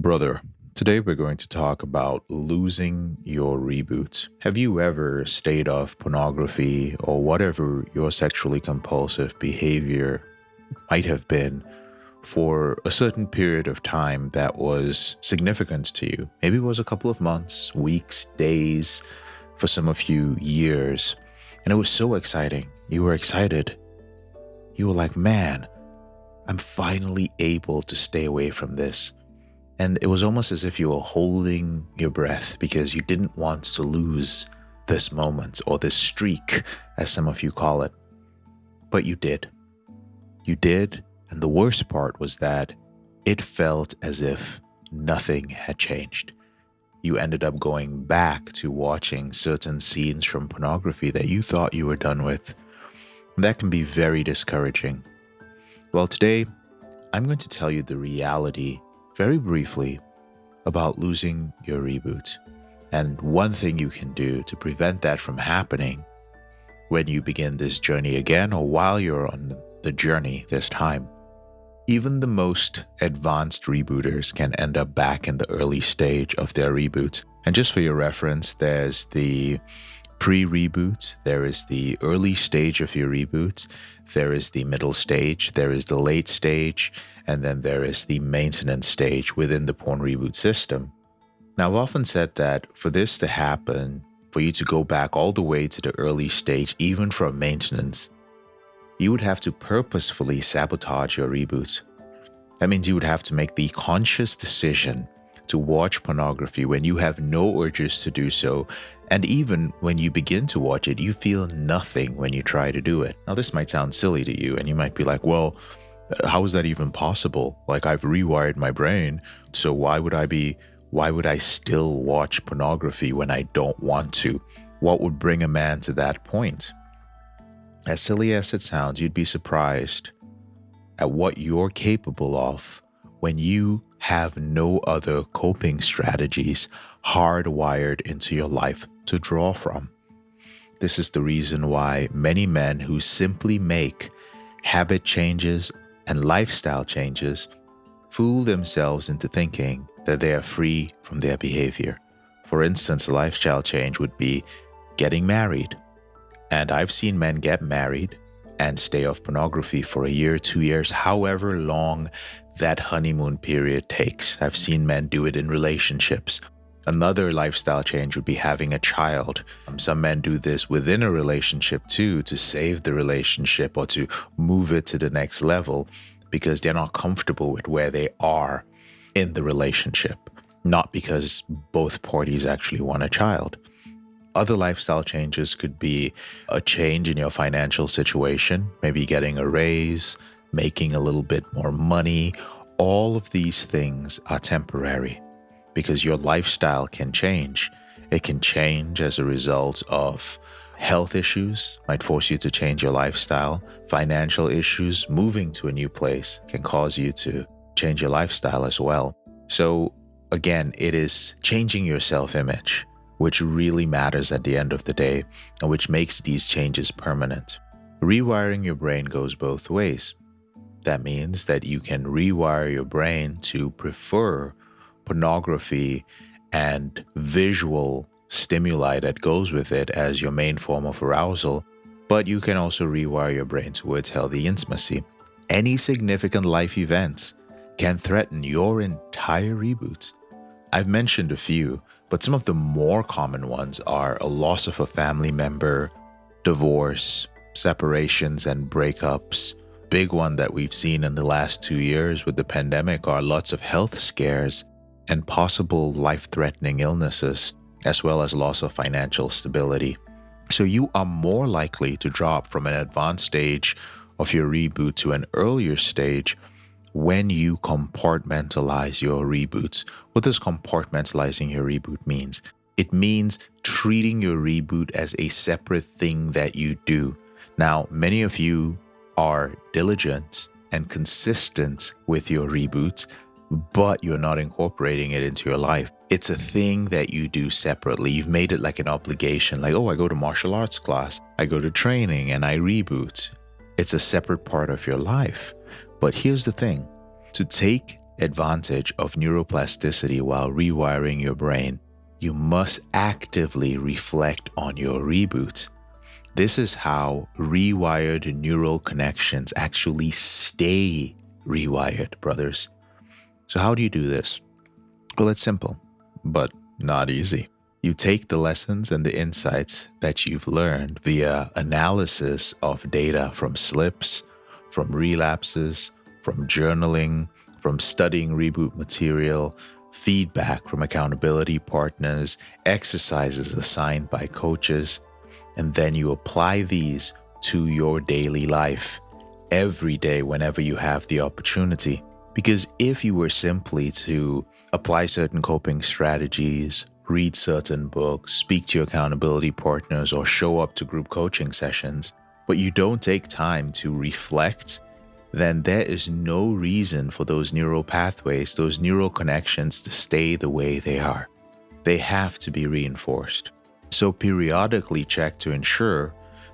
Brother, today we're going to talk about losing your reboot. Have you ever stayed off pornography or whatever your sexually compulsive behavior might have been for a certain period of time that was significant to you? Maybe it was a couple of months, weeks, days, for some of you, years. And it was so exciting. You were excited. You were like, man, I'm finally able to stay away from this. And it was almost as if you were holding your breath because you didn't want to lose this moment or this streak, as some of you call it. But you did. You did. And the worst part was that it felt as if nothing had changed. You ended up going back to watching certain scenes from pornography that you thought you were done with. And that can be very discouraging. Well, today, I'm going to tell you the reality very briefly about losing your reboot and one thing you can do to prevent that from happening when you begin this journey again or while you're on the journey this time. Even the most advanced rebooters can end up back in the early stage of their reboot. And just for your reference, there's the pre-reboot, there is the early stage of your reboot, there is the middle stage, there is the late stage, and then there is the maintenance stage within the Porn Reboot system. Now, I've often said that for this to happen, for you to go back all the way to the early stage, even from maintenance, you would have to purposefully sabotage your reboot. That means you would have to make the conscious decision to watch pornography when you have no urges to do so. And even when you begin to watch it, you feel nothing when you try to do it. Now, this might sound silly to you, and you might be like, well, how is that even possible? Like, I've rewired my brain, so why would I still watch pornography when I don't want to? What would bring a man to that point? As silly as it sounds, you'd be surprised at what you're capable of when you have no other coping strategies hardwired into your life to draw from. This is the reason why many men who simply make habit changes and lifestyle changes fool themselves into thinking that they are free from their behavior. For instance, a lifestyle change would be getting married. And I've seen men get married and stay off pornography for a year, 2 years, however long that honeymoon period takes. I've seen men do it in relationships. Another lifestyle change would be having a child. Some men do this within a relationship too, to save the relationship or to move it to the next level because they're not comfortable with where they are in the relationship, not because both parties actually want a child. Other lifestyle changes could be a change in your financial situation, maybe getting a raise, making a little bit more money. All of these things are temporary because your lifestyle can change. It can change as a result of health issues, might force you to change your lifestyle. Financial issues, moving to a new place can cause you to change your lifestyle as well. So again, it is changing your self-image, which really matters at the end of the day and which makes these changes permanent. Rewiring your brain goes both ways. That means that you can rewire your brain to prefer pornography and visual stimuli that goes with it as your main form of arousal, but you can also rewire your brain towards healthy intimacy. Any significant life event can threaten your entire reboot. I've mentioned a few, but some of the more common ones are a loss of a family member, divorce, separations and breakups. Big one that we've seen in the last 2 years with the pandemic are lots of health scares and possible life-threatening illnesses, as well as loss of financial stability. So you are more likely to drop from an advanced stage of your reboot to an earlier stage when you compartmentalize your reboots. What does compartmentalizing your reboot means? It means treating your reboot as a separate thing that you do. Now, many of you are diligent and consistent with your reboots, but you're not incorporating it into your life. It's a thing that you do separately. You've made it like an obligation, like, oh, I go to martial arts class, I go to training, and I reboot. It's a separate part of your life. But here's the thing. To take advantage of neuroplasticity while rewiring your brain, you must actively reflect on your reboot. This is how rewired neural connections actually stay rewired, brothers. So how do you do this? Well, it's simple, but not easy. You take the lessons and the insights that you've learned via analysis of data from slips, from relapses, from journaling, from studying reboot material, feedback from accountability partners, exercises assigned by coaches, and then you apply these to your daily life every day whenever you have the opportunity. Because if you were simply to apply certain coping strategies, read certain books, speak to your accountability partners, or show up to group coaching sessions, but you don't take time to reflect, then there is no reason for those neural pathways, those neural connections to stay the way they are. They have to be reinforced. So periodically check to ensure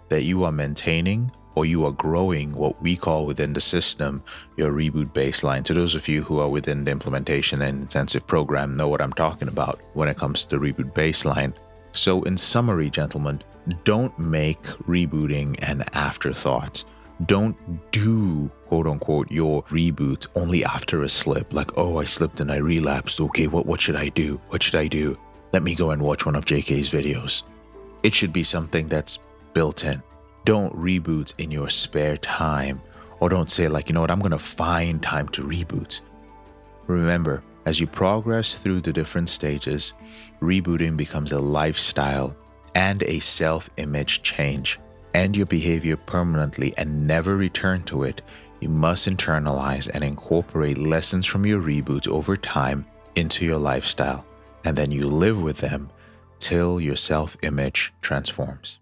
that you are maintaining or you are growing what we call within the system your reboot baseline. To those of you who are within the implementation and intensive program know what I'm talking about when it comes to the reboot baseline. So in summary, gentlemen, don't make rebooting an afterthought. Don't do, quote unquote, your reboot only after a slip. Like, oh, I slipped and I relapsed. Okay, what should I do? What should I do? Let me go and watch one of JK's videos. It should be something that's built in. Don't reboot in your spare time, or don't say like, you know what, I'm going to find time to reboot. Remember, as you progress through the different stages, rebooting becomes a lifestyle and a self-image change. End your behavior permanently and never return to it. You must internalize and incorporate lessons from your reboot over time into your lifestyle, and then you live with them till your self-image transforms.